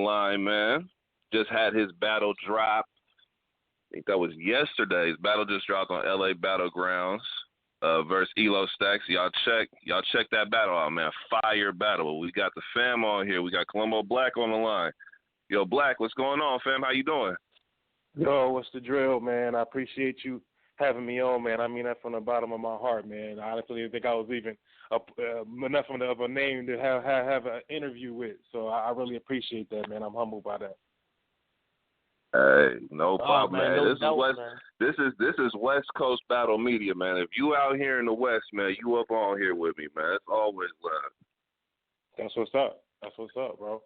line, man. Just had his battle drop. I think that was yesterday. His battle just dropped on LA Battlegrounds versus Elo Stacks. Y'all check that battle out, man. Fire battle. We got the fam on here. We got Columbo Black on the line. Yo, Black, what's going on, fam? How you doing? Yo, what's the drill, man? I appreciate you having me on, man. I mean that from the bottom of my heart, man. I honestly didn't think I was even enough of a name to have an interview with. So I really appreciate that, man. I'm humbled by that. Hey, no problem, man. Man. This is West Coast Battle Media, man. If you out here in the West, man, you up on here with me, man. It's always love. That's what's up. That's what's up, bro.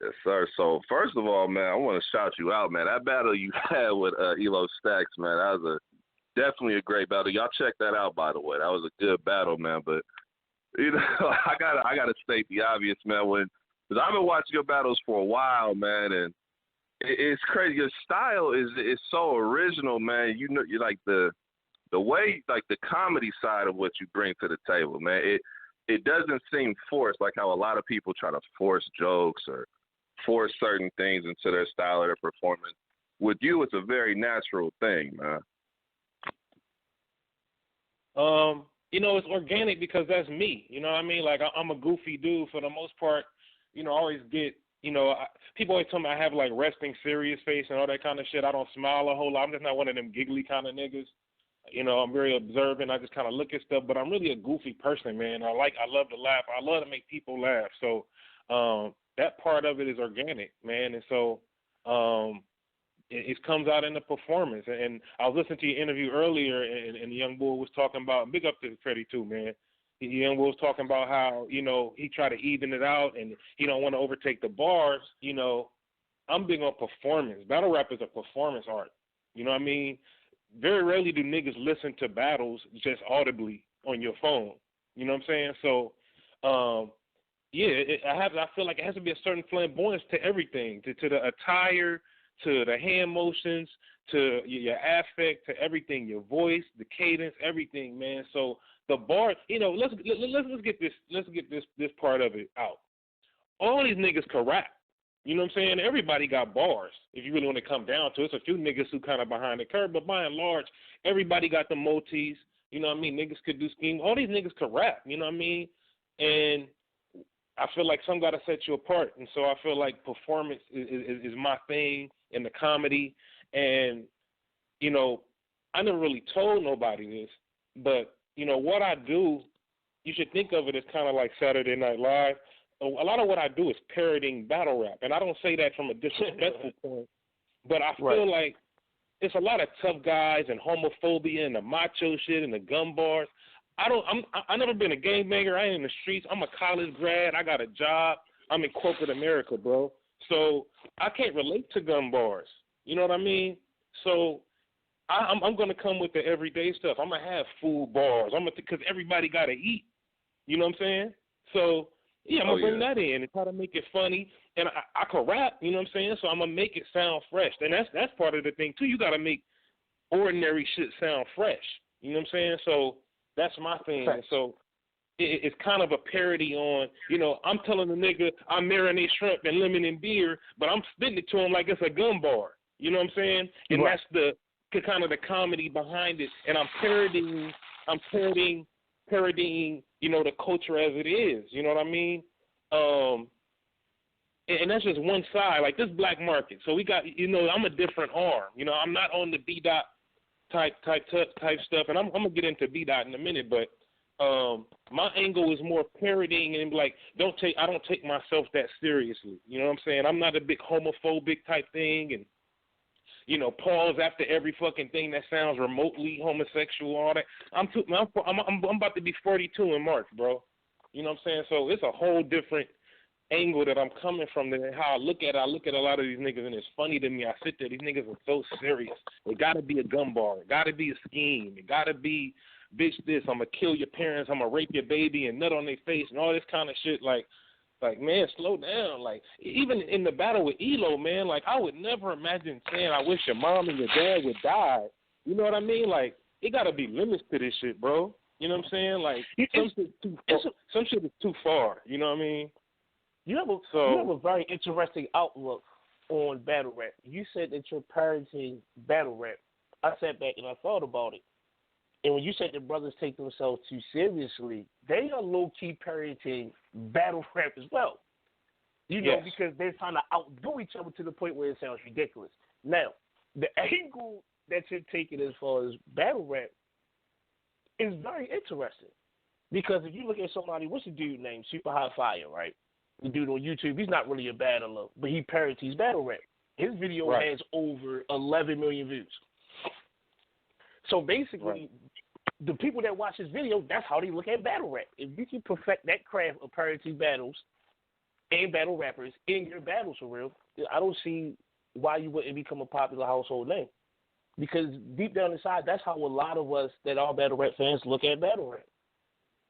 Yes, sir. So, first of all, man, I want to shout you out, man. That battle you had with Elo Stacks, man, that was definitely a great battle. Y'all check that out, by the way. That was a good battle, man. But, you know, I gotta state the obvious, man. Because I've been watching your battles for a while, man, and it's crazy. Your style is so original, man. You know, you like the way, like the comedy side of what you bring to the table, man. It doesn't seem forced, like how a lot of people try to force jokes or force certain things into their style or their performance. With you, it's a very natural thing, man. You know, it's organic because that's me. You know what I mean? Like, I'm a goofy dude for the most part. You know, I always get, you know, people always tell me I have, like, resting serious face and all that kind of shit. I don't smile a whole lot. I'm just not one of them giggly kind of niggas. You know, I'm very observant. I just kind of look at stuff. But I'm really a goofy person, man. I love to laugh. I love to make people laugh. So that part of it is organic, man. And so it comes out in the performance. And I was listening to your interview earlier, and the young boy was talking about, big up to Freddie too, man. The young boy was talking about how, you know, he tried to even it out and he don't want to overtake the bars. You know, I'm big on performance. Battle rap is a performance art. You know what I mean? Very rarely do niggas listen to battles just audibly on your phone. You know what I'm saying? So, I feel like it has to be a certain flamboyance to everything, to the attire, to the hand motions, to your affect, to everything, your voice, the cadence, everything, man. So the bar, you know, let's get this part of it out. All these niggas can rap. You know what I'm saying? Everybody got bars. If you really want to come down to it, it's a few niggas who kind of behind the curve, but by and large, everybody got the motifs. You know what I mean? Niggas could do scheme. All these niggas could rap. You know what I mean? And I feel like some got to set you apart. And so I feel like performance is my thing in the comedy. And, you know, I never really told nobody this, but, you know, what I do, you should think of it as kind of like Saturday Night Live. A lot of what I do is parodying battle rap. And I don't say that from a disrespectful point, but I feel like it's a lot of tough guys and homophobia and the macho shit and the gun bars. I never been a gangbanger. I ain't in the streets. I'm a college grad. I got a job. I'm in corporate America, bro. So I can't relate to gun bars. You know what I mean? So I'm going to come with the everyday stuff. I'm going to have food bars. Because everybody got to eat. You know what I'm saying? So, yeah, I'm going to bring that in and try to make it funny. And I can rap, you know what I'm saying? So I'm going to make it sound fresh. And that's part of the thing, too. You got to make ordinary shit sound fresh. You know what I'm saying? So that's my thing. And so it's kind of a parody on, you know, I'm telling the nigga I marinate shrimp and lemon and beer, but I'm spitting it to him like it's a gun bar. You know what I'm saying? And that's the kind of the comedy behind it. And I'm parodying, you know, the culture as it is. You know what I mean? And that's just one side, like this black market. So we got, you know, I'm a different arm. You know, I'm not on the B-Dot type stuff, and I'm gonna get into B-Dot in a minute, but my angle is more parodying and like I don't take myself that seriously. You know what I'm saying? I'm not a big homophobic type thing, and you know, pause after every fucking thing that sounds remotely homosexual, all that. I'm about to be 42 in March, bro. You know what I'm saying? So it's a whole different angle that I'm coming from than how I look at it. I look at a lot of these niggas, and it's funny to me. I sit there, these niggas are so serious. It got to be a gun bar. It got to be a scheme. It got to be, bitch, this. I'm going to kill your parents. I'm going to rape your baby and nut on their face and all this kind of shit. Like, man, slow down. Like, even in the battle with Elo, man, like, I would never imagine saying I wish your mom and your dad would die. You know what I mean? Like, it got to be limits to this shit, bro. You know what I'm saying? Like, some shit is too far. You know what I mean? You have a very interesting outlook on battle rap. You said that you're parenting battle rap. I sat back and I thought about it. And when you said that brothers take themselves too seriously, they are low-key parenting battle rap as well. You know, because they're trying to outdo each other to the point where it sounds ridiculous. Now, the angle that you're taking as far as battle rap is very interesting. Because if you look at somebody, what's the dude named Super High Fire, right? The dude on YouTube, he's not really a battler, but he parodies battle rap. His video has over 11 million views. So basically, the people that watch his video, that's how they look at battle rap. If you can perfect that craft of parodying battles and battle rappers in your battles for real, I don't see why you wouldn't become a popular household name. Because deep down inside, that's how a lot of us that are battle rap fans look at battle rap.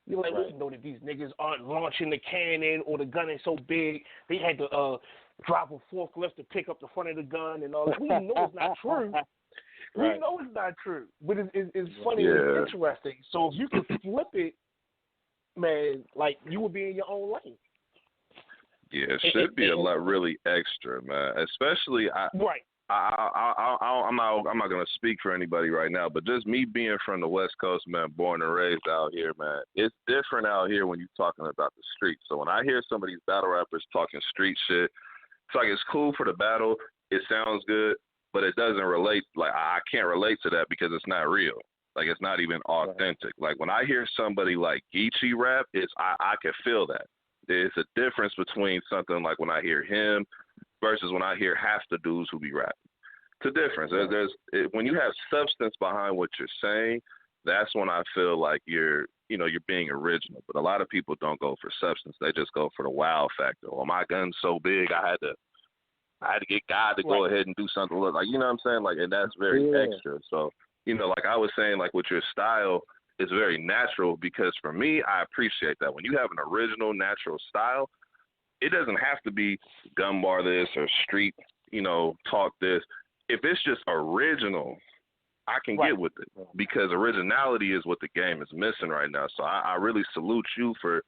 You're like, we know that these niggas aren't launching the cannon or the gun is so big, they had to drop a forklift to pick up the front of the gun and all that. We know it's not true. We know it's not true. But it's funny and it's interesting. So if you could flip it, man, like you would be in your own lane. Yeah, it should be a lot really extra, man. Especially I'm not gonna speak for anybody right now, but just me being from the West Coast, man, born and raised out here, man, it's different out here when you're talking about the streets. So when I hear some of these battle rappers talking street shit, it's like it's cool for the battle, it sounds good, but it doesn't relate. Like I can't relate to that because it's not real. Like it's not even authentic. Like when I hear somebody like Geechee rap, I can feel that. There's a difference between something like when I hear him versus when I hear half the dudes who be rapping. It's a difference. When you have substance behind what you're saying, that's when I feel like you're being original. But a lot of people don't go for substance. They just go for the wow factor. Well, my gun's so big, I had to get God to go ahead and do something. Like, you know what I'm saying? Like, and that's very extra. So, like I was saying, like with your style, it's very natural because for me, I appreciate that. When you have an original, natural style, it doesn't have to be gun bar this or street, talk this. If it's just original, I can get with it because originality is what the game is missing right now. So I really salute you for,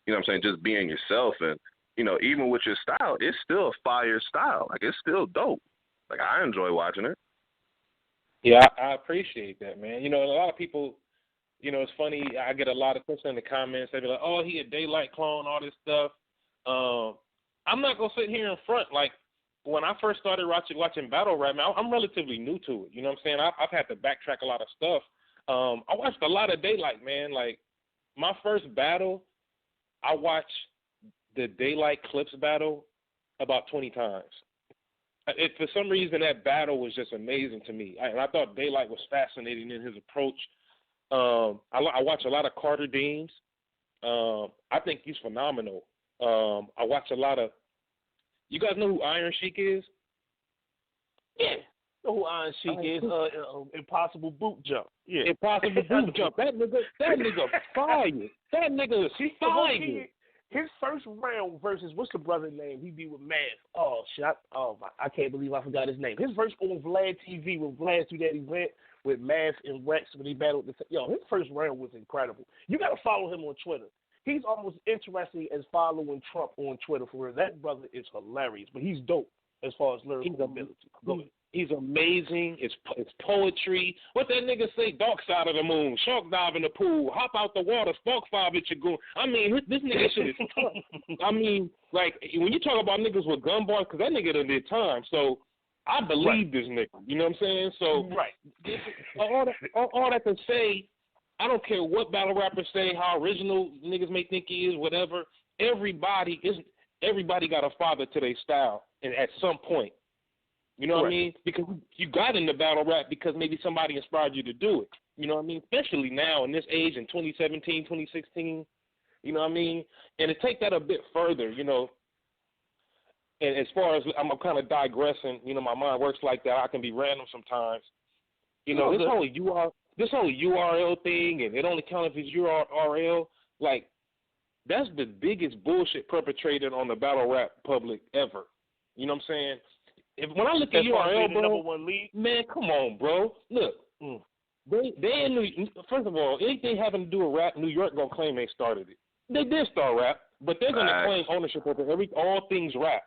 just being yourself. And, even with your style, it's still a fire style. Like, it's still dope. Like, I enjoy watching it. Yeah, I appreciate that, man. A lot of people, it's funny. I get a lot of questions in the comments. They be like, oh, he a Daylight clone, all this stuff. I'm not going to sit here in front. Like, when I first started watching battle rap, man, I'm relatively new to it. You know what I'm saying? I've had to backtrack a lot of stuff. I watched a lot of Daylight, man. Like, my first battle, I watched the Daylight Clips battle about 20 times. For some reason, that battle was just amazing to me. And I thought Daylight was fascinating in his approach. I watch a lot of Carter Deans. I think he's phenomenal. I watch a lot of. You guys know who Iron Sheik is? Yeah. Know who Iron Sheik is? Impossible Boot Jump. Yeah. Impossible Boot Jump. That nigga fire. That nigga is fire. His first round versus, what's the brother name? He be with Math. Oh, shit. I can't believe I forgot his name. His first on Vlad TV, when Vlad threw that event with Math and Rex when he battled. His first round was incredible. You got to follow him on Twitter. He's almost interesting as following Trump on Twitter for real. That brother is hilarious, but he's dope as far as lyrical ability. He's amazing. It's poetry. What that nigga say? Dark side of the moon, shark dive in the pool, hop out the water, spark five at your goon. I mean, this nigga shit is tough. I mean, like, when you talk about niggas with gun bars, because that nigga done did time, so I believe this nigga. You know what I'm saying? So, all that to say, I don't care what battle rappers say, how original niggas may think he is, whatever. Everybody got a father to their style, and at some point, you know what I mean? Because you got into battle rap because maybe somebody inspired you to do it. You know what I mean? Especially now in this age in 2017, 2016. You know what I mean? And to take that a bit further, and as far as I'm kind of digressing, my mind works like that. I can be random sometimes. This whole URL thing, and it only counts if it's URL, like, that's the biggest bullshit perpetrated on the battle rap public ever. You know what I'm saying? When I look at URL, bro, number one lead, man, come on, bro. Look, they first of all, anything having to do with rap, New York gonna claim they started it. They did start rap, but they're going to claim ownership over all things rap.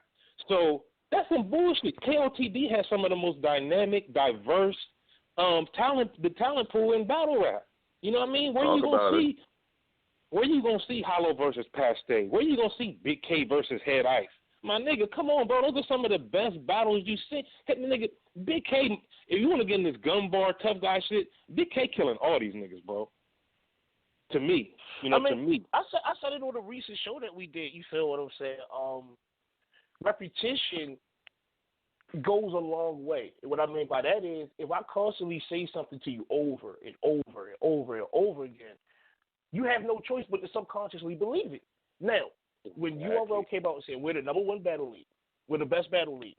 So that's some bullshit. KOTD has some of the most dynamic, diverse the talent pool in battle rap. You know what I mean? Where you gonna see Hollow versus Paste? Where you gonna see Big K versus Head Ice? My nigga, come on, bro. Those are some of the best battles you see. Hey, nigga, Big K, if you want to get in this gun bar, tough guy shit, Big K killing all these niggas, bro. To me. To me. I said it on a recent show that we did. You feel what I'm saying? Repetition goes a long way. And what I mean by that is, if I constantly say something to you over and over and over and over again, you have no choice but to subconsciously believe it. Now, when URL came out and said, we're the number one battle league, we're the best battle league,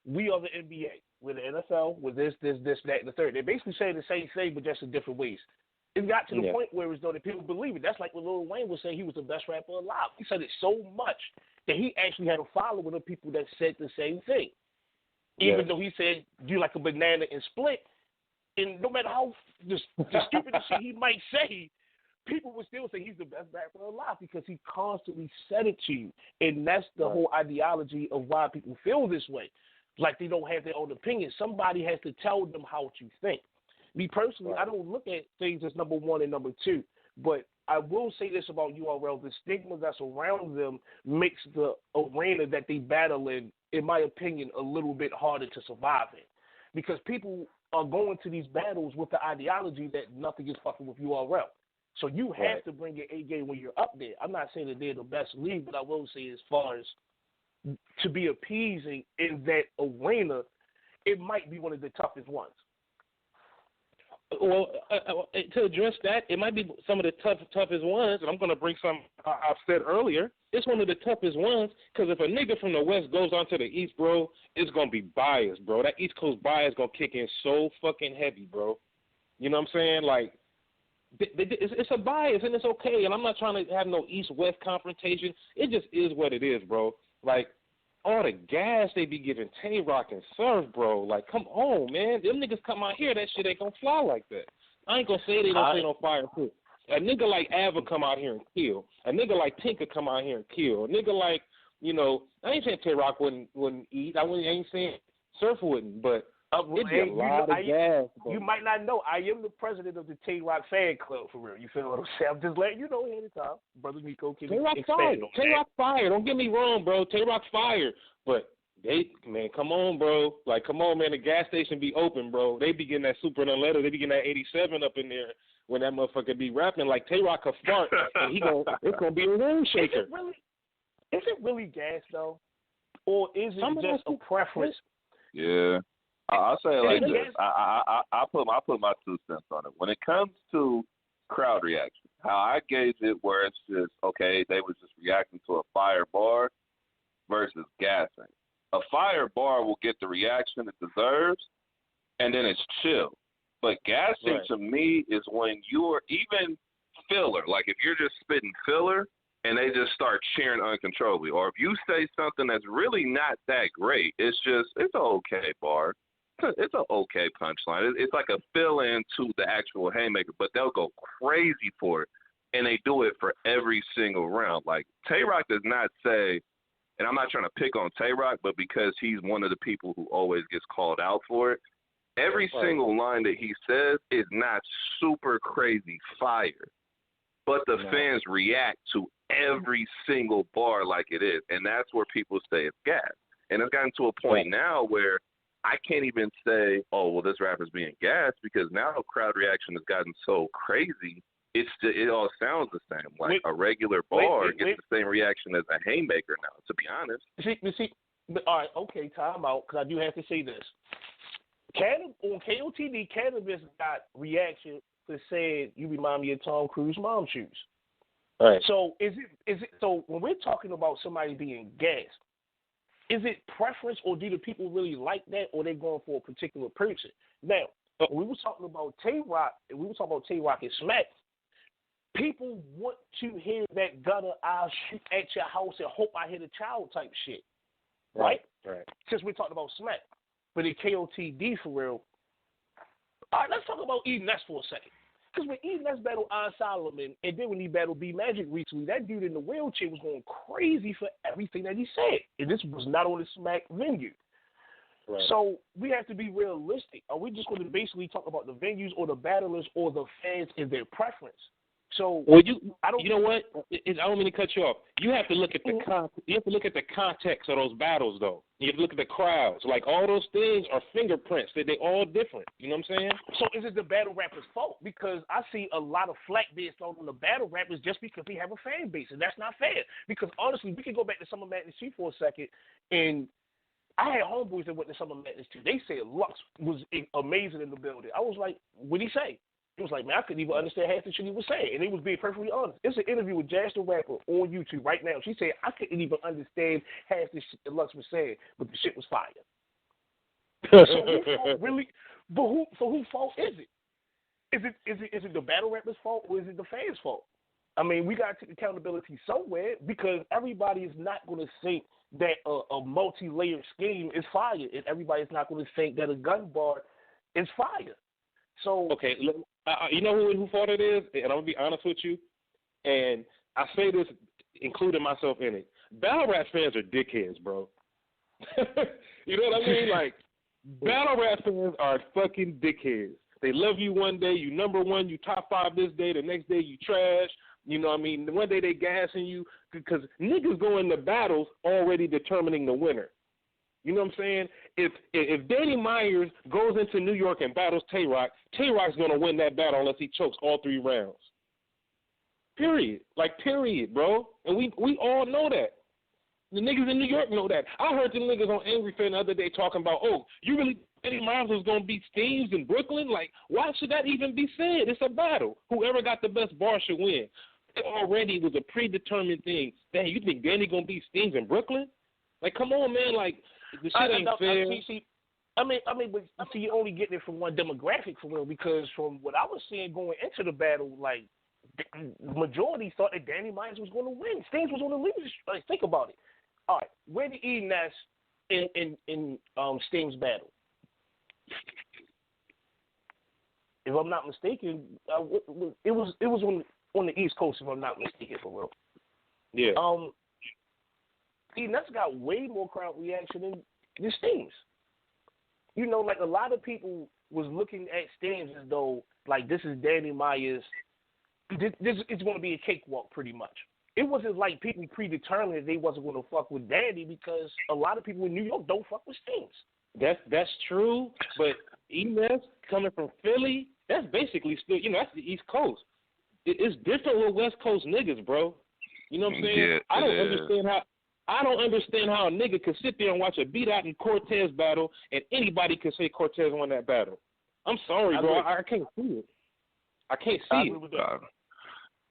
we are the NBA, we're the NFL, we're this, that, and the third. They're basically saying the same thing, but just in different ways. It got to the point where as though that people believe it. That's like when Lil Wayne was saying he was the best rapper alive. He said it so much that he actually had a following of people that said the same thing. Even though he said, you like a banana and split, and no matter how the stupidest shit he might say, people would still say he's the best rapper alive because he constantly said it to you. And that's the whole ideology of why people feel this way. Like they don't have their own opinion. Somebody has to tell them how to think. Me personally, I don't look at things as number one and number two. But I will say this about URL. The stigma that's around them makes the arena that they battle in my opinion, a little bit harder to survive in. Because people are going to these battles with the ideology that nothing is fucking with URL. So you have to bring your A game when you're up there. I'm not saying that they're the best league, but I will say as far as to be appeasing in that arena, it might be one of the toughest ones. Well, to address that, it might be some of the toughest ones, and I'm going to bring some I've said earlier. It's one of the toughest ones because if a nigga from the West goes on to the East, bro, it's going to be biased, bro. That East Coast bias going to kick in so fucking heavy, bro. You know what I'm saying? Like, it's a bias, and it's okay, and I'm not trying to have no East-West confrontation. It just is what it is, bro. Like, all the gas they be giving Tay-Rock and Surf, bro. Like, come on, man. Them niggas come out here, that shit ain't gonna fly like that. I ain't gonna say they don't say no fire too. A nigga like Ava come out here and kill. A nigga like Tinker come out here and kill. A nigga like, I ain't saying Tay-Rock wouldn't eat. I ain't saying Surf wouldn't, but it'd be a lot of gas, bro. You might not know, I am the president of the Tay-Rock fan club, for real. You feel what I'm saying? I'm just letting you know ahead of time. Brother Nico can expand on that. Tay-Rock fire. Don't get me wrong, bro. Tay-Rock fire. But man, come on, bro. Like, come on, man. The gas station be open, bro. They be getting that super unleaded. They be getting that 87 up in there when that motherfucker be rapping. Like, Tay-Rock a fart, and it's going to be a room shaker. Is it really gas, though? Or is it just a preference? Yeah. I'll say it like this. I put my 2 cents on it. When it comes to crowd reaction, how I gauge it where it's just, okay, they was just reacting to a fire bar versus gassing. A fire bar will get the reaction it deserves, and then it's chill. But gassing to me is when you're even filler. Like if you're just spitting filler and they just start cheering uncontrollably. Or if you say something that's really not that great, it's an okay bar. It's an okay punchline. It's like a fill-in to the actual haymaker, but they'll go crazy for it, and they do it for every single round. Like, Tay-Rock does not say, and I'm not trying to pick on Tay-Rock, but because he's one of the people who always gets called out for it, every single line that he says is not super crazy fire, but the fans react to every single bar like it is, and that's where people say it's gas. And it's gotten to a point now where I can't even say, oh, well, this rapper's being gassed because now crowd reaction has gotten so crazy. It all sounds the same. Like a regular bar gets the same reaction as a haymaker now, to be honest. See, all right, okay, time out, because I do have to say this. On KOTD, Cannabis got reaction that said, you remind me of Tom Cruise mom shoes. All right. So is it so when we're talking about somebody being gassed, is it preference, or do the people really like that, or they going for a particular person? Now, when we were talking about Tay-Rock, and Smack, people want to hear that gutter, I'll shoot at your house and hope I hit a child type shit. Right? Since we're talking about Smack. But in KOTD, for real, all right, let's talk about Eden S for a second. Because when Enes battled Iron Solomon, and then when he battled B Magic recently, that dude in the wheelchair was going crazy for everything that he said. And this was not on the Smack venue. Right. So we have to be realistic. Are we just going to basically talk about the venues or the battlers or the fans and their preference? So well, you know what? I don't mean to cut you off. You have to look at the context of those battles, though. You have to look at the crowds. Like all those things are fingerprints. They all different. You know what I'm saying? So is it the battle rappers' fault? Because I see a lot of flack being thrown on the battle rappers just because they have a fan base, and that's not fair. Because honestly, we can go back to Summer Madness 2 for a second, and I had homeboys that went to Summer Madness 2. They said Lux was amazing in the building. I was like, what'd he say? He was like, man, I couldn't even understand half the shit he was saying. And he was being perfectly honest. It's an interview with Jazz the Rapper on YouTube right now. She said, I couldn't even understand half the shit that Lux was saying, but the shit was fire. So whose fault really? But whose fault is it? Is it the battle rapper's fault or is it the fans' fault? I mean, we got to take accountability somewhere because everybody is not going to think that a multi-layered scheme is fire, and everybody's not going to think that a gun bar is fire. So okay, look, you know who fault it is, and I'm gonna be honest with you, and I say this, including myself in it. Battle rap fans are dickheads, bro. You know what I mean? Like, battle rap fans are fucking dickheads. They love you one day, you number one, you top 5 this day, the next day you trash. You know what I mean? One day they gassing you because niggas go into battles already determining the winner. You know what I'm saying? If Danny Myers goes into New York and battles Tay-Rock, Tay-Rock's going to win that battle unless he chokes all 3 rounds. Period. Like, period, bro. And we all know that. The niggas in New York know that. I heard them niggas on Angry Fan the other day talking about, oh, you really Danny Myers was going to beat Steams in Brooklyn? Like, why should that even be said? It's a battle. Whoever got the best bar should win. It already was a predetermined thing. Dang, you think Danny going to beat Steams in Brooklyn? Like, come on, man. Like, the shit ain't fair. But you're only getting it from one demographic for real because from what I was seeing going into the battle, like, the majority thought that Danny Myers was going to win. Steams was on the losing. Like, think about it. All right, where did Enes in Steams battle? If I'm not mistaken, it was on the East Coast. If I'm not mistaken, for real. Yeah. Enes got way more crowd reaction than Steams. You know, like a lot of people was looking at Steams as though like this is Danny Myers. This is going to be a cakewalk, pretty much. It wasn't like people predetermined that they wasn't going to fuck with Danny because a lot of people in New York don't fuck with Steams. That's true, but Enes coming from Philly, that's basically still, you know, that's the East Coast. It's different with West Coast niggas, bro. You know what I'm saying? Yeah, I don't understand how a nigga could sit there and watch a Beat Out and Cortez battle and anybody could say Cortez won that battle. I'm sorry, bro. I can't see it. I can't see it.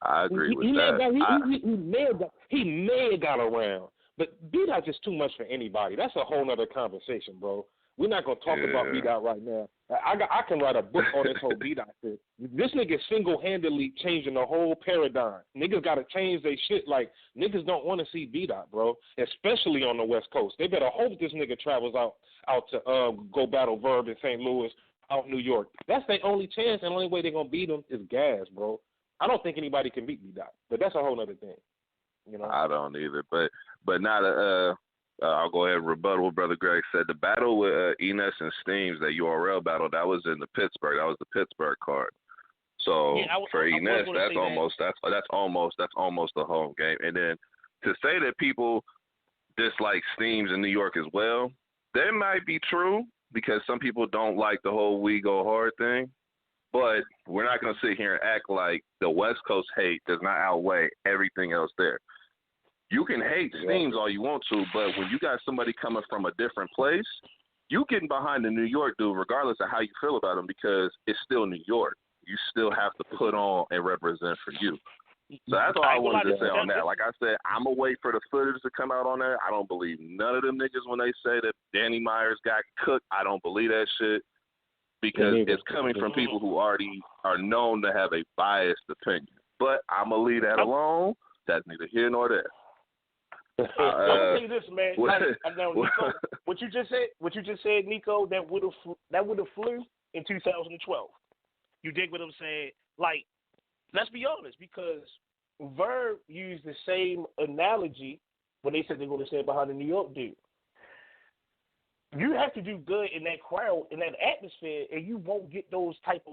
I agree with that. He may have got around, but Beat Out just too much for anybody. That's a whole other conversation, bro. We're not gonna talk about Beat Out right now. I can write a book on this whole Beat Out shit. This nigga single-handedly changing the whole paradigm. Niggas gotta change their shit. Like niggas don't want to see Beat Out, bro. Especially on the West Coast. They better hope this nigga travels out to go battle Verb in St. Louis, out in New York. That's their only chance, and the only way they're gonna beat him is gas, bro. I don't think anybody can beat Beat Out, but that's a whole other thing. You know, I don't either, but not I'll go ahead and rebuttal what Brother Greg said. The battle with Enes and Steams, that URL battle, that was in the Pittsburgh. That was the Pittsburgh card. So for Enes, that's almost a home game. And then to say that people dislike Steams in New York as well, that might be true because some people don't like the whole "we go hard" thing. But we're not going to sit here and act like the West Coast hate does not outweigh everything else there. You can hate Steams all you want to, but when you got somebody coming from a different place, you getting behind the New York dude regardless of how you feel about him because it's still New York. You still have to put on and represent for you. So that's all I wanted to say on that. Like I said, I'm going to wait for the footage to come out on that. I don't believe none of them niggas when they say that Danny Myers got cooked. I don't believe that shit. Because it's coming from people who already are known to have a biased opinion. But I'm going to leave that alone. That's neither here nor there. I'm tell you this, man. What you just said, Nico, that would have flew in 2012. You dig what I'm saying? Like, let's be honest, because Verb used the same analogy when they said they're going to stand behind the New York dude. You have to do good in that crowd, in that atmosphere, and you won't get those type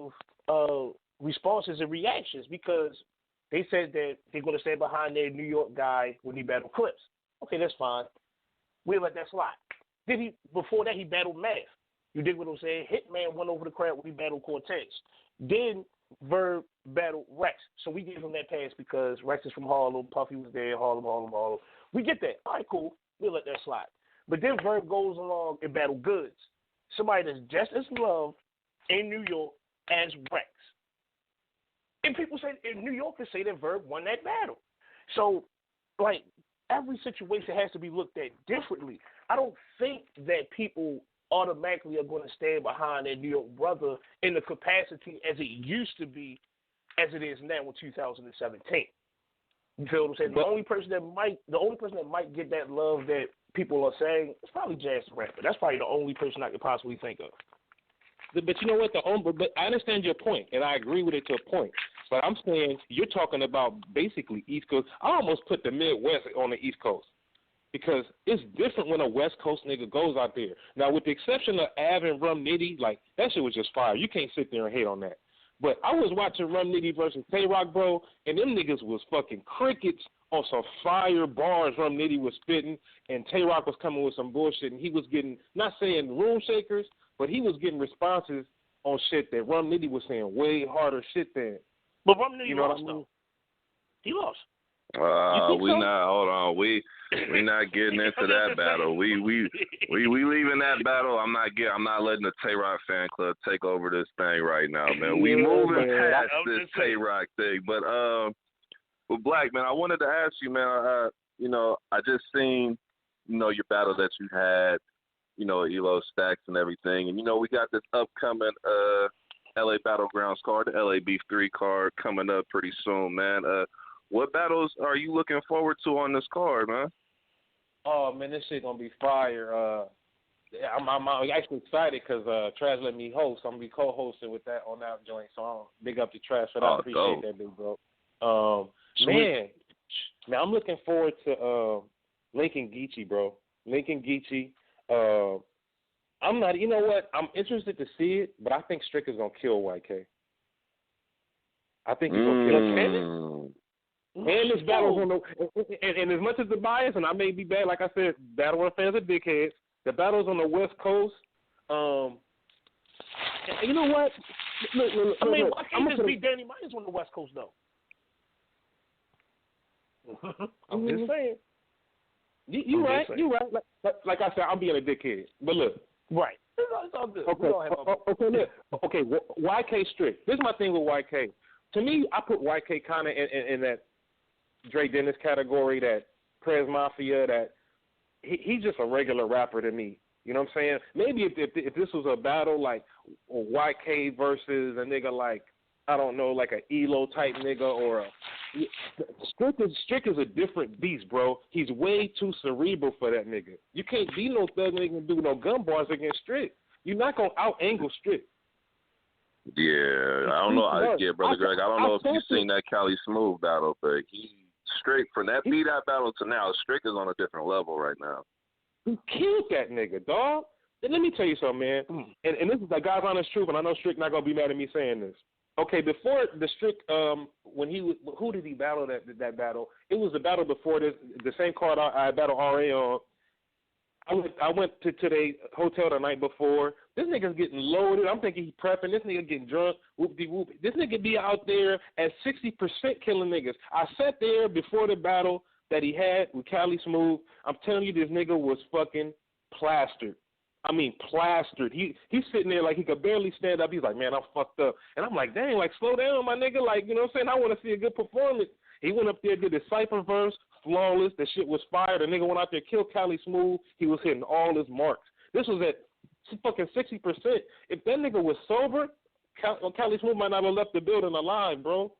of responses and reactions because they said that they're going to stand behind their New York guy when he battled Clips. Okay, that's fine. We'll let that slide. Before that, he battled Math. You dig what I'm saying? Hitman went over the crowd when he battled Cortez. Then Verb battled Rex. So we gave him that pass because Rex is from Harlem. Puffy was there. Harlem. We get that. All right, cool. We'll let that slide. But then Verb goes along and battle Goods. Somebody that's just as loved in New York as Rex. And people say, and New Yorkers say that Verb won that battle. So, like, every situation has to be looked at differently. I don't think that people automatically are going to stand behind their New York brother in the capacity as it used to be, as it is now in 2017. You feel what I'm saying? The only person that might get that love that people are saying is probably Jazz the Rapper. That's probably the only person I could possibly think of. But you know what? But I understand your point, and I agree with it to a point. But I'm saying you're talking about basically East Coast. I almost put the Midwest on the East Coast because it's different when a West Coast nigga goes out there. Now, with the exception of Av and Rum Nitty, like, that shit was just fire. You can't sit there and hate on that. But I was watching Rum Nitty versus Tay-Rock, bro, and them niggas was fucking crickets on some fire bars Rum Nitty was spitting, and Tay-Rock was coming with some bullshit, and he was getting, not saying room shakers, but he was getting responses on shit that Rum Nitty was saying way harder shit than. But Rum Nitty lost, though. He lost. Hold on. We not getting into that battle. We leaving that battle. I'm not letting the Tay-Rock fan club take over this thing right now, man. We moving past this Tay-Rock thing. But Black, man, I wanted to ask you, man, I just seen, your battle that you had, Elo Stacks and everything. And, we got this upcoming LA Battlegrounds card, the LA Beef 3 card coming up pretty soon, man. What battles are you looking forward to on this card, man? Oh, man, this shit going to be fire. I'm actually excited because Trash let me host. I'm going to be co-hosting with that on that joint. So I'll big up to Trash for that. I appreciate that, big bro. Man, I'm looking forward to Lincoln Geechee, bro. Lincoln Geechee. I'm not, you know what? I'm interested to see it, but I think Strick is going to kill YK. I think he's going to kill Kenneth. And this battle's on and as much as the bias, and I may be bad, like I said, Battle Rap fans are dickheads. The battle's on the West Coast. And you know what? Look, why can't this be Danny Myers on the West Coast, though? I'm just saying. You're right. Like I said, I'm being a dickhead. But look. Right. It's all good. Okay, YK Strick. This is my thing with YK. To me, I put YK kind of in that Dre Dennis category, that Prez Mafia, that he's just a regular rapper to me. You know what I'm saying? Maybe if this was a battle like YK versus a nigga like, I don't know, like a Elo type nigga or Strick is a different beast, bro. He's way too cerebral for that nigga. You can't be no thug nigga and do no gun bars against Strick. You're not gonna out-angle Strick. Yeah, I don't know. Brother Greg, I don't know if you've seen that Cali Smooth battle, but Strick, from that beat-out battle to now, Strick is on a different level right now. He killed that nigga, dog. And let me tell you something, man. And this is the God's honest truth, and I know Strick not gonna be mad at me saying this. Okay, before the Strick, when he was, who did he battle that battle? It was the battle before this, the same card I battled RA on. I went to the hotel the night before. This nigga's getting loaded. I'm thinking he's prepping. This nigga getting drunk. Whoop-de-whoop. This nigga be out there at 60% killing niggas. I sat there before the battle that he had with Cali Smooth. I'm telling you, this nigga was fucking plastered. I mean, plastered. He's sitting there like he could barely stand up. He's like, man, I'm fucked up. And I'm like, dang, like, slow down, my nigga. Like, you know what I'm saying? I want to see a good performance. He went up there, did his cypher verse, flawless. The shit was fire. The nigga went out there, killed Cali Smooth. He was hitting all his marks. This was at fucking 60%. If that nigga was sober, Cali Smooth might not have left the building alive, bro.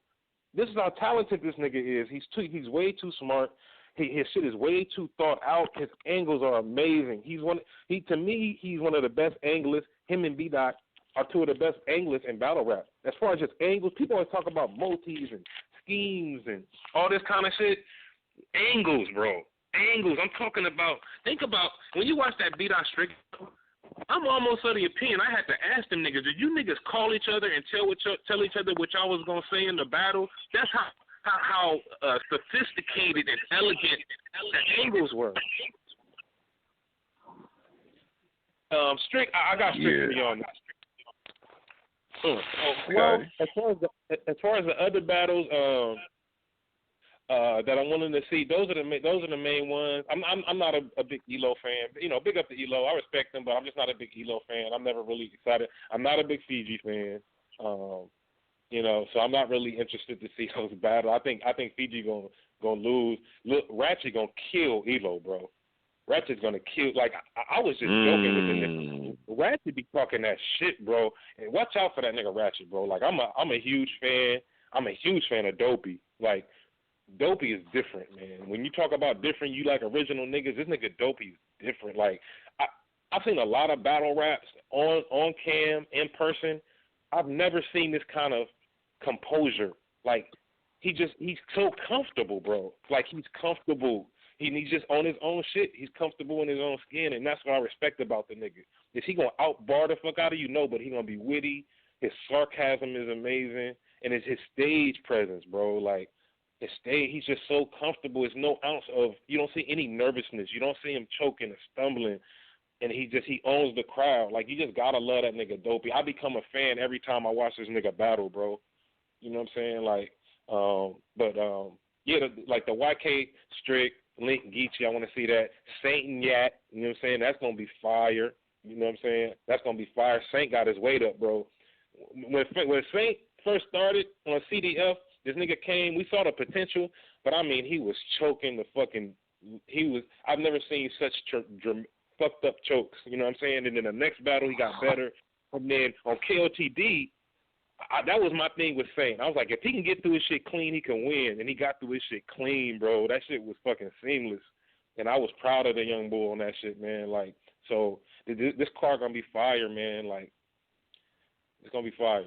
This is how talented this nigga is. He's way too smart. His shit is way too thought out. His angles are amazing. To me, he's one of the best anglers. Him and B-Dot, are two of the best anglers in battle rap. As far as just angles, people always talk about motifs and schemes and all this kind of shit. Angles, bro. Angles. I'm talking about, think about, when you watch that Beat I Strick, I'm almost of the opinion I had to ask them niggas, did you niggas call each other and tell each other what y'all was going to say in the battle? That's how sophisticated and elegant the angles were. Strick, I got Strick for y'all now. Well, as far as the other battles that I'm willing to see, those are the main ones. I'm not a big Elo fan. You know, big up to Elo. I respect him, but I'm just not a big Elo fan. I'm never really excited. I'm not a big Fiji fan. You know, so I'm not really interested to see those battle. I think Fiji gonna lose. Look, Ratchet gonna kill Elo, bro. Ratchet's gonna kill. Like I was just joking with the nigga. Ratchet be talking that shit, bro. And watch out for that nigga Ratchet, bro. Like I'm a huge fan. I'm a huge fan of Dopey. Like Dopey is different, man. When you talk about different, you like original niggas. This nigga Dopey is different. Like I've seen a lot of battle raps on cam in person. I've never seen this kind of composure. Like he's so comfortable, bro. Like he's comfortable. He's just on his own shit. He's comfortable in his own skin, and that's what I respect about the nigga. Is he gonna outbar the fuck out of you? No, but he gonna be witty. His sarcasm is amazing, and it's his stage presence, bro. Like his stage, he's just so comfortable. There's no ounce of, you don't see any nervousness. You don't see him choking or stumbling, and he owns the crowd. Like you just gotta love that nigga Dopey. I become a fan every time I watch this nigga battle, bro. You know what I'm saying? Like, yeah, like the YK Strick, Link Geechee, I want to see that. Saint and Yak, you know what I'm saying? That's going to be fire. You know what I'm saying? That's going to be fire. Saint got his weight up, bro. When Saint first started on CDF, this nigga came, we saw the potential, but I mean, he was choking the fucking, I've never seen such fucked up chokes, you know what I'm saying? And then the next battle, he got better. And then on KOTD, that was my thing with Saint. I was like, if he can get through his shit clean, he can win. And he got through his shit clean, bro. That shit was fucking seamless. And I was proud of the young boy on that shit, man. Like, so this card gonna be fire, man. Like, it's gonna be fire.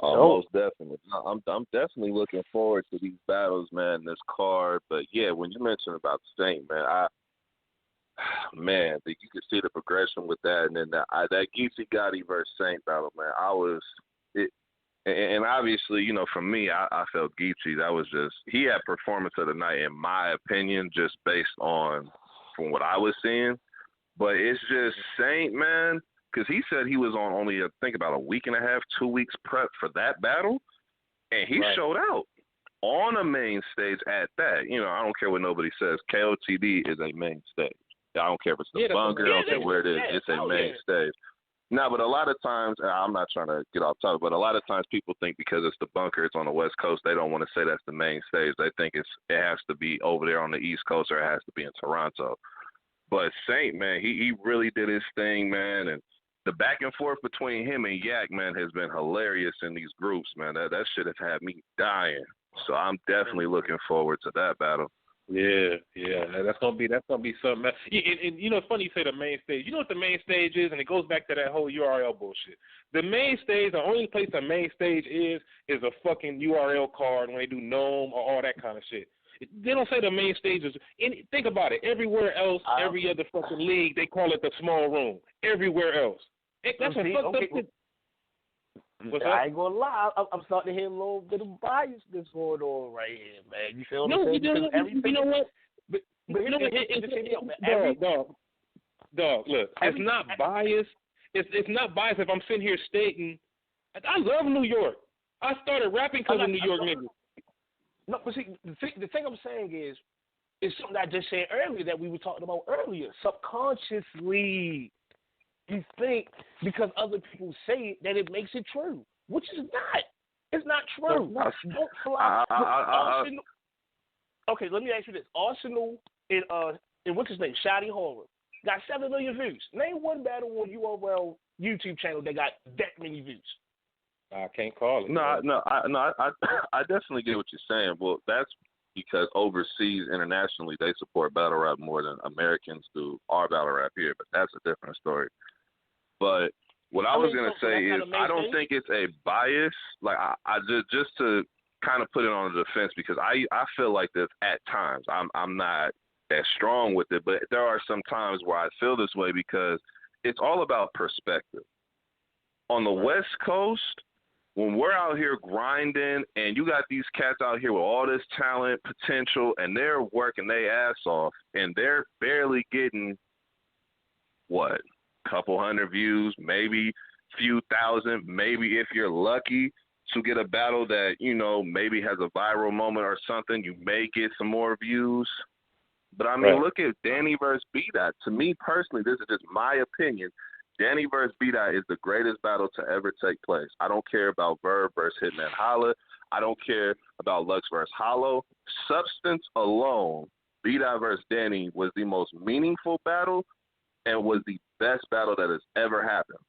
Oh, most definitely. I'm definitely looking forward to these battles, man. This card, but yeah, when you mentioned about Saint, man, you could see the progression with that, and then that Geechee Gotti versus Saint battle, man. And obviously, you know, for me, I felt Geechee. That was just, he had performance of the night, in my opinion, just based on from what I was seeing. But it's just Saint, man, because he said he was on only, I think, about a week and a half, 2 weeks prep for that battle, and he showed out on a main stage at that. You know, I don't care what nobody says. KOTD is a main stage. I don't care if it's the bunker. I don't care where it is. It's a main stage. No, but a lot of times, I'm not trying to get off topic, but a lot of times people think because it's the bunker, it's on the West Coast, they don't want to say that's the main stage. They think it has to be over there on the East Coast or it has to be in Toronto. But Saint, man, he really did his thing, man, and the back and forth between him and Yak, man, has been hilarious in these groups, man. That shit has had me dying. So I'm definitely looking forward to that battle. Yeah, that's gonna be something. And you know, it's funny you say the main stage. You know what the main stage is, and it goes back to that whole URL bullshit. The main stage, the only place the main stage is a fucking URL card when they do Gnome or all that kind of shit. They don't say the main stage is. Think about it. Everywhere else, every other fucking league, they call it the small room. Everywhere else, that's a fucked up shit. I ain't gonna lie, I'm starting to hear a little bit of bias that's going on right here, man. You feel what I'm saying? You know what? But you know what? Dog, look, it's not biased. It's not biased if I'm sitting here stating, I love New York. I started rapping because of New York niggas. No, but see, the thing I'm saying is something I just said earlier that we were talking about earlier. Subconsciously, you think because other people say it that it makes it true, which is not. It's not true. Don't fly. Arsenal. Okay, let me ask you this: Arsenal and what's his name? Shotty Horror got 7 million views. Name one battle on URL YouTube channel that got that many views. I can't call it. I definitely get what you're saying. Well, that's because overseas, internationally, they support battle rap more than Americans do our battle rap here. But that's a different story. But what I was gonna say is, I don't think it's a bias. Like I just to kind of put it on the defense, because I feel like this at times. I'm not as strong with it, but there are some times where I feel this way because it's all about perspective. On the West Coast, when we're out here grinding and you got these cats out here with all this talent, potential, and they're working their ass off, and they're barely getting, what, couple hundred views, maybe few thousand, maybe if you're lucky to get a battle that, you know, maybe has a viral moment or something, you may get some more views. But, I mean, Look at Danny versus B-Dot. To me personally, this is just my opinion. Danny versus B-Dot is the greatest battle to ever take place. I don't care about Verb versus Hitman Holla. I don't care about Lux versus Hollow. Substance alone, B-Dot versus Danny was the most meaningful battle and was the best battle that has ever happened.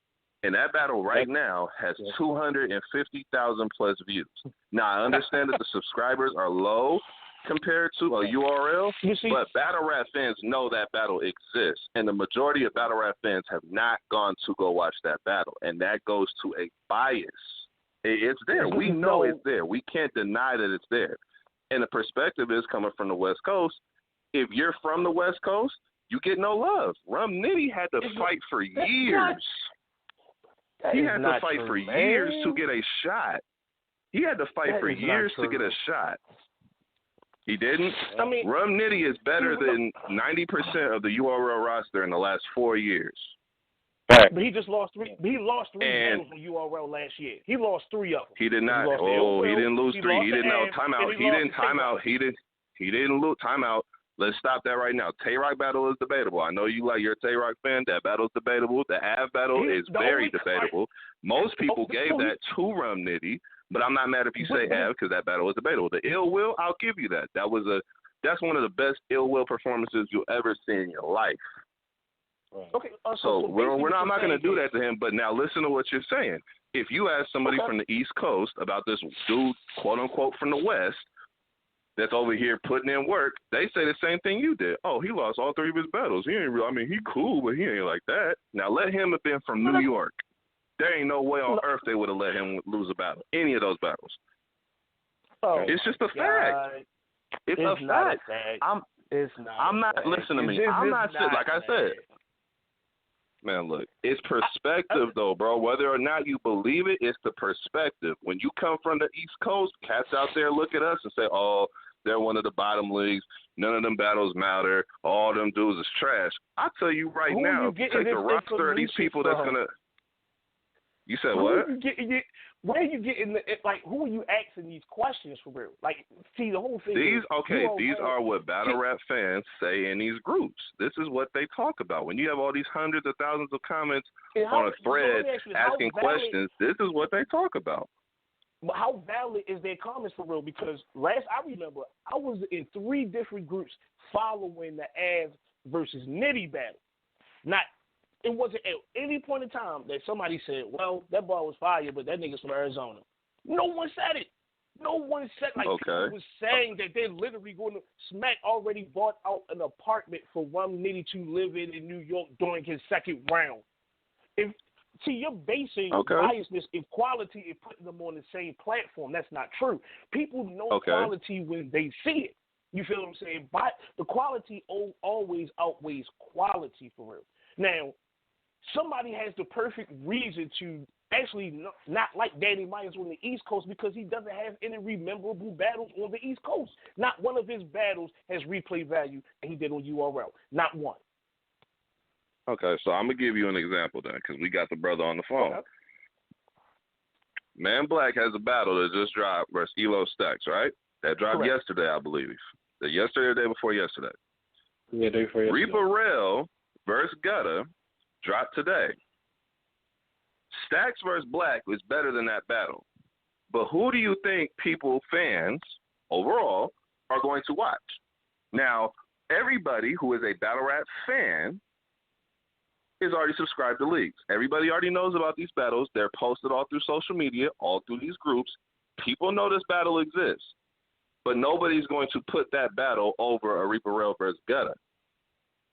And that battle right now has 250,000 plus views. Now, I understand that the subscribers are low compared to a URL, but battle rap fans know that battle exists, and the majority of battle rap fans have not gone to go watch that battle, and that goes to a bias. It's there. We know it's there. We can't deny that it's there. And the perspective is coming from the West Coast. If you're from the West Coast, you get no love. Rum Nitty had to fight for years. He had to fight for years to get a shot. He had to fight for years to get a shot. He didn't. I mean, Rum Nitty is better than 90% of the URL roster in the last 4 years. But he just lost three. He lost three battles from URL last year. He lost three of them. He did not. He didn't lose three. He didn't know timeout. He didn't timeout. He didn't lose timeout. Let's stop that right now. Tay-Rock battle is debatable. I know you're a Tay-Rock fan. That battle is debatable. The Av battle is very debatable. Most people gave that to Rum Nitty. But I'm not mad if you say Av, because that battle was debatable. The Ill Will, I'll give you that. That's one of the best Ill Will performances you'll ever see in your life. Okay. So I'm not going to do that to him. But now listen to what you're saying. If you ask somebody from the East Coast about this dude, quote unquote, from the West, that's over here putting in work, they say the same thing you did. Oh, he lost all three of his battles. He ain't real. I mean, he cool, but he ain't like that. Now let him have been from New York. There ain't no way on earth they would have let him lose a battle, any of those battles. Oh, it's just a fact. It's a fact. I'm not. Listen to me. I'm not sitting like I said. Man, look, it's perspective though, bro. Whether or not you believe it, it's the perspective. When you come from the East Coast, cats out there look at us and say, "Oh, they're one of the bottom leagues. None of them battles matter. All them dudes is trash." I tell you right now, take the roster of these people that's gonna. You said what? Where are you getting who are you asking these questions for real? Like, see, the whole thing these are what battle rap fans say in these groups. This is what they talk about. When you have all these hundreds of thousands of comments on a thread asking questions, this is what they talk about. But how valid is their comments for real? Because last I remember, I was in 3 different groups following the Av versus Nitty battle. It wasn't at any point in time that somebody said, well, that ball was fire, but that nigga's from Arizona. No one said it. No one said, people was saying that they're literally going to, Smack already bought out an apartment for Rum Nitty to live in New York during his second round. You're basing biasness in quality and putting them on the same platform. That's not true. People know quality when they see it. You feel what I'm saying? But the quality always outweighs quality for real. Now, somebody has the perfect reason to actually not like Danny Myers on the East Coast because he doesn't have any memorable battles on the East Coast. Not one of his battles has replay value, and he did on URL. Not one. Okay, so I'm going to give you an example then, because we got the brother on the phone. Okay. Man Black has a battle that just dropped versus Elo Stacks, right? That dropped yesterday, I believe. Yesterday or the day before yesterday. Yeah, day before yesterday. Reaper Rail versus Gutter dropped today. Stacks versus Black was better than that battle. But who do you think fans, overall, are going to watch? Now, everybody who is a battle rap fan is already subscribed to leagues. Everybody already knows about these battles. They're posted all through social media, all through these groups. People know this battle exists. but nobody's going to put that battle over Arepa Rail versus Gutta.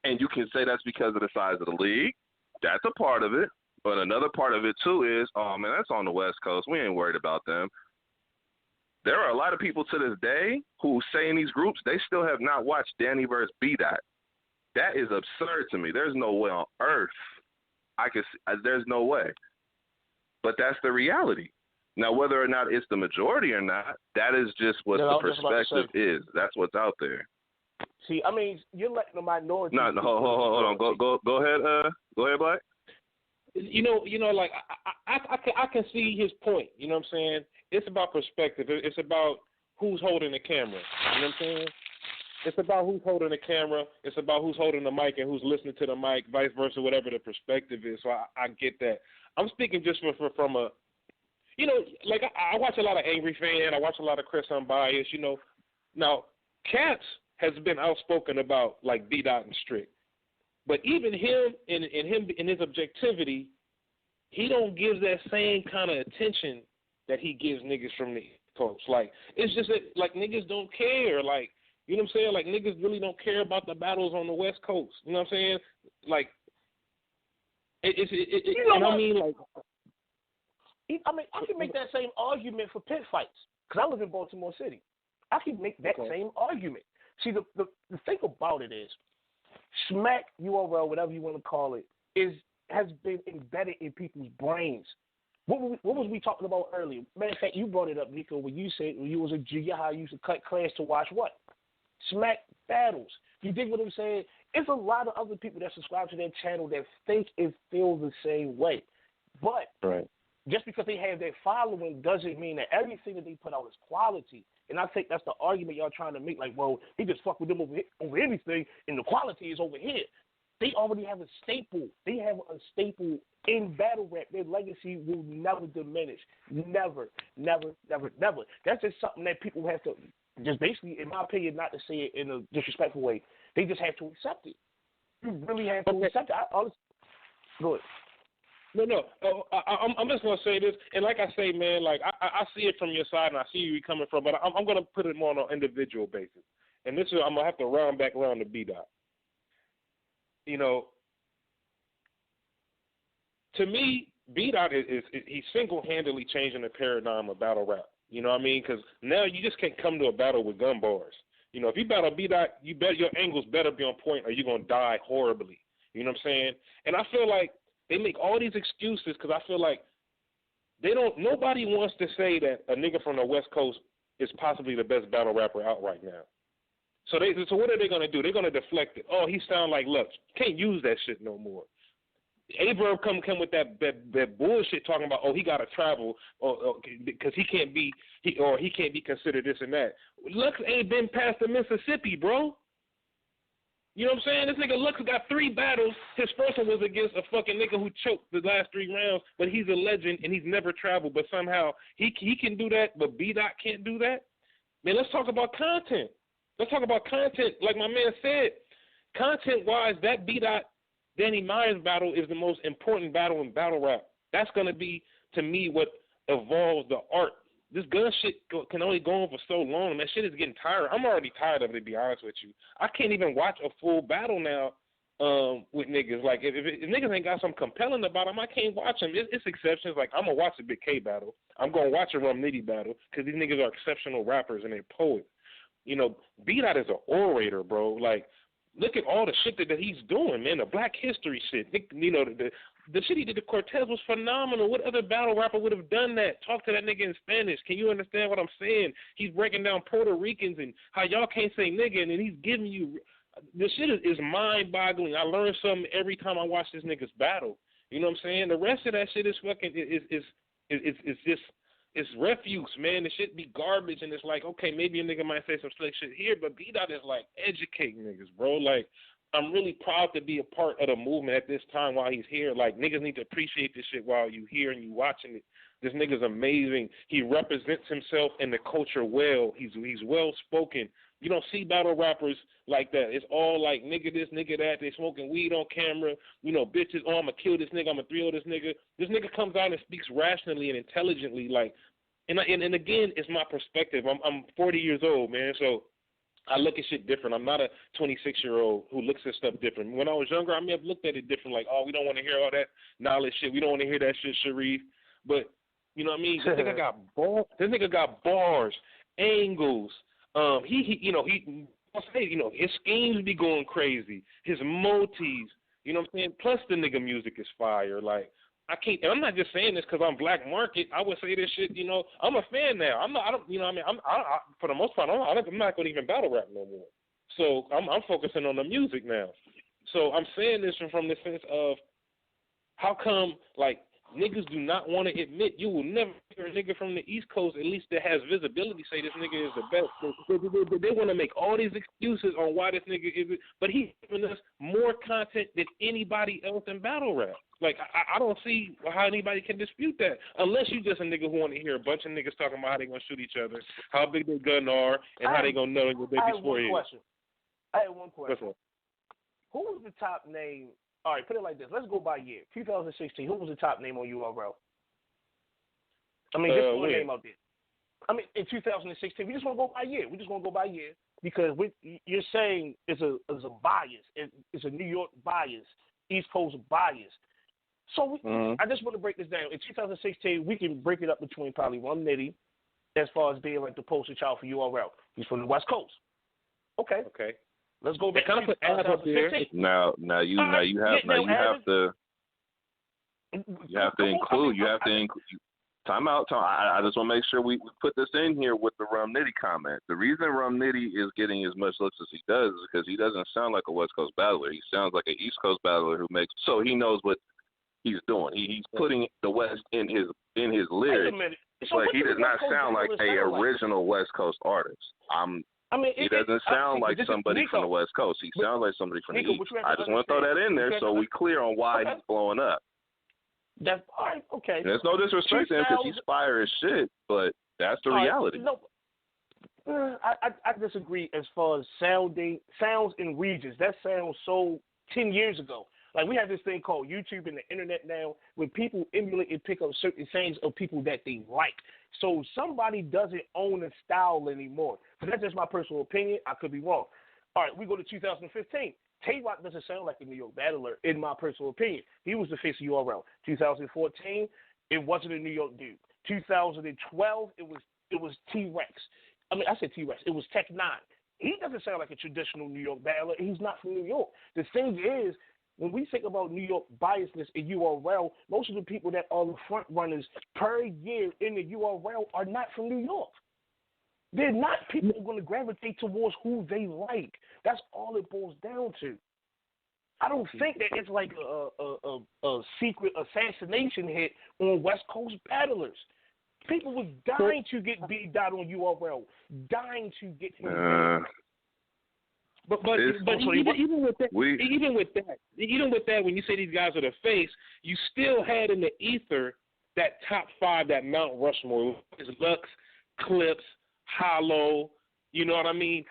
And you can say that's because of the size of the league. That's a part of it. But another part of it, too, is, oh, man, that's on the West Coast. We ain't worried about them. There are a lot of people to this day who say in these groups they still have not watched Danny versus B-Dot. That is absurd to me. There's no way on earth there's no way. But that's the reality. Now, whether or not it's the majority or not, that is just what the perspective is. That's what's out there. See, I mean, you're letting the minority. No, hold on. Go ahead. Go ahead, Black. You know, like I can see his point. You know what I'm saying? It's about perspective. It's about who's holding the camera. You know what I'm saying? It's about who's holding the camera. It's about who's holding the mic and who's listening to the mic, vice versa, whatever the perspective is. So I get that. I'm speaking just from a, you know, like I watch a lot of Angry Fan. I watch a lot of Chris Unbiased. You know, now Cats has been outspoken about like B-Dot and Strick. But even him in his objectivity, he don't give that same kind of attention that he gives niggas from the Coast. Like, it's just that, like, niggas don't care. Like, you know what I'm saying? Like, niggas really don't care about the battles on the West Coast. You know what I'm saying? Like, I mean, I can make that same argument for pit fights because I live in Baltimore City. I can make that same argument. See, the thing about it is, Smack, URL, whatever you want to call it, has been embedded in people's brains. What was we talking about earlier? Matter of fact, you brought it up, Nico, when you said when you was a junior high, you used to cut class to watch what? Smack battles. You dig what I'm saying? It's a lot of other people that subscribe to that channel that think and feel the same way. But just because they have that following doesn't mean that everything that they put out is quality. And I think that's the argument y'all trying to make, like, well, he just fuck with them over anything, and the quality is over here. They already have a staple. They have a staple in battle rap. Their legacy will never diminish. Never, never, never, never. That's just something that people have to just basically, in my opinion, not to say it in a disrespectful way, they just have to accept it. You really have to accept it. Go ahead. No. I'm just gonna say this, and like I say, man, like I see it from your side, and I see where you're coming from, but I'm gonna put it more on an individual basis, and this is I'm gonna have to round back around to B-Dot. You know, to me, B-Dot is he's single-handedly changing the paradigm of battle rap. You know what I mean? Because now you just can't come to a battle with gun bars. You know, if you battle B-Dot, you bet your angles better be on point, or you're gonna die horribly. You know what I'm saying? And I feel like they make all these excuses because I feel like nobody wants to say that a nigga from the West Coast is possibly the best battle rapper out right now. So what are they going to do? They're going to deflect it. Oh, he sound like Lux. Can't use that shit no more. Averb come with that bullshit talking about, oh, he got to travel because he can't be considered this and that. Lux ain't been past the Mississippi, bro. You know what I'm saying? This nigga Lux got 3 battles. His first one was against a fucking nigga who choked the last 3 rounds, but he's a legend and he's never traveled. But somehow he can do that, but B-Dot can't do that? Man, let's talk about content. Let's talk about content. Like my man said, content-wise, that B-Dot Danny Myers battle is the most important battle in battle rap. That's going to be, to me, what evolves the art. This gun shit can only go on for so long, and that shit is getting tired. I'm already tired of it, to be honest with you. I can't even watch a full battle now with niggas. Like, if niggas ain't got something compelling about them, I can't watch them. It's exceptions. Like, I'm going to watch a Big K battle. I'm going to watch a Rum Nitty battle because these niggas are exceptional rappers and they're poets. You know, B-Dot is an orator, bro. Like, look at all the shit that he's doing, man. The Black History shit. You know, the shit he did to Cortez was phenomenal. What other battle rapper would have done that? Talk to that nigga in Spanish. Can you understand what I'm saying? He's breaking down Puerto Ricans and how y'all can't say nigga, and then he's giving you – this shit is mind-boggling. I learn something every time I watch this nigga's battle. You know what I'm saying? The rest of that shit is fucking it's just – it's refuse, man. The shit be garbage, and it's like, okay, maybe a nigga might say some slick shit here, but B-Dot is like educating niggas, bro. Like, I'm really proud to be a part of the movement at this time while he's here. Like, niggas need to appreciate this shit while you here and you watching it. This nigga's amazing. He represents himself and the culture well. He's well spoken. You don't see battle rappers like that. It's all like nigga this, nigga that. They smoking weed on camera. You know, bitches, oh, I'm going to kill this nigga. I'm going to 3-0 this nigga. This nigga comes out and speaks rationally and intelligently. Like, And again, it's my perspective. I'm 40 years old, man, so I look at shit different. I'm not a 26-year-old who looks at stuff different. When I was younger, I may have looked at it different, like, oh, we don't want to hear all that knowledge shit. We don't want to hear that shit, Sharif. But you know what I mean? This nigga got bars. This nigga got bars, angles. His schemes be going crazy. His motifs. You know what I'm saying? Plus the nigga music is fire. Like, I can't, and I'm not just saying this because I'm black market. I would say this shit, I'm a fan now. I'm for the most part, I'm not going to even battle rap no more. So I'm focusing on the music now. So I'm saying this from the sense of how come, like, niggas do not want to admit, you will never hear a nigga from the East Coast, at least that has visibility, say this nigga is the best. They want to make all these excuses on why this nigga is, but he's giving us more content than anybody else in battle rap. Like, I don't see how anybody can dispute that, unless you just a nigga who want to hear a bunch of niggas talking about how they going to shoot each other, how big their gun are, and how they going to know your baby's 4 years. I have one question. Who was the top name? All right, put it like this. Let's go by year. 2016, who was the top name on URL? I mean, just one name out there. I mean, in 2016, we just want to go by year. We just want to go by year because you're saying it's a bias. It's a New York bias, East Coast bias. So I just want to break this down. In 2016, we can break it up between probably Rum Nitty as far as being like the poster child for URL. He's from the West Coast. Okay. Let's go back. Kind of put Ab up there. Now you have to include. Time out. I just want to make sure we put this in here with the Rum Nitty comment. The reason Rum Nitty is getting as much looks as he does is because he doesn't sound like a West Coast battler. He sounds like an East Coast battler so he knows what he's doing. He's putting the West in his lyrics. Wait a minute. So he does not sound like a original West Coast artist. He doesn't sound like somebody from the West Coast. He sounds like somebody from the East. I just want to throw that in there so we're clear on why he's blowing up. That's all right. Okay. There's no disrespect to him because he's fire as shit, but that's the reality. No, I disagree as far as sounds in regions. That sounds so 10 years ago. Like, we have this thing called YouTube and the internet now where people emulate and pick up certain things of people that they like. So somebody doesn't own a style anymore. But that's just my personal opinion. I could be wrong. All right, we go to 2015. Tay-Rock doesn't sound like a New York battler, in my personal opinion. He was the face of URL. 2014, it wasn't a New York dude. 2012, it was T-Rex. I mean, I said T-Rex. It was Tech 9. He doesn't sound like a traditional New York battler. He's not from New York. The thing is, when we think about New York biasness in URL, most of the people that are the front runners per year in the URL are not from New York. They're not people who are going to gravitate towards who they like. That's all it boils down to. I don't think that it's like a secret assassination hit on West Coast battlers. People was dying to get beat out on URL, dying to get him. But even with that, when you say these guys are the face, you still had in the ether that top five, that Mount Rushmore. It's Lux, Clips, Hollow. You know what I mean?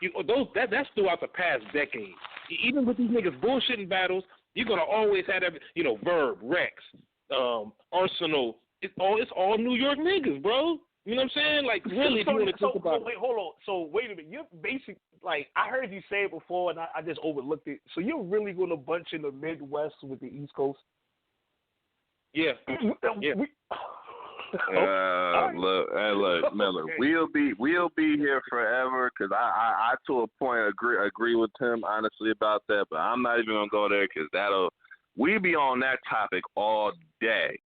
That's throughout the past decade. Even with these niggas bullshitting battles, you're gonna always have that. Verb, Rex, Arsenal. It's all New York niggas, bro. You know what I'm saying? Like, really, if you want to talk about. Wait, hold on. So, wait a minute. You're basically, like, I heard you say it before, and I just overlooked it. So, you're really going to bunch in the Midwest with the East Coast? Yeah. Yeah. Look, Miller. We'll be here forever because I to a point agree with him honestly about that, but I'm not even gonna go there because we'll be on that topic all day.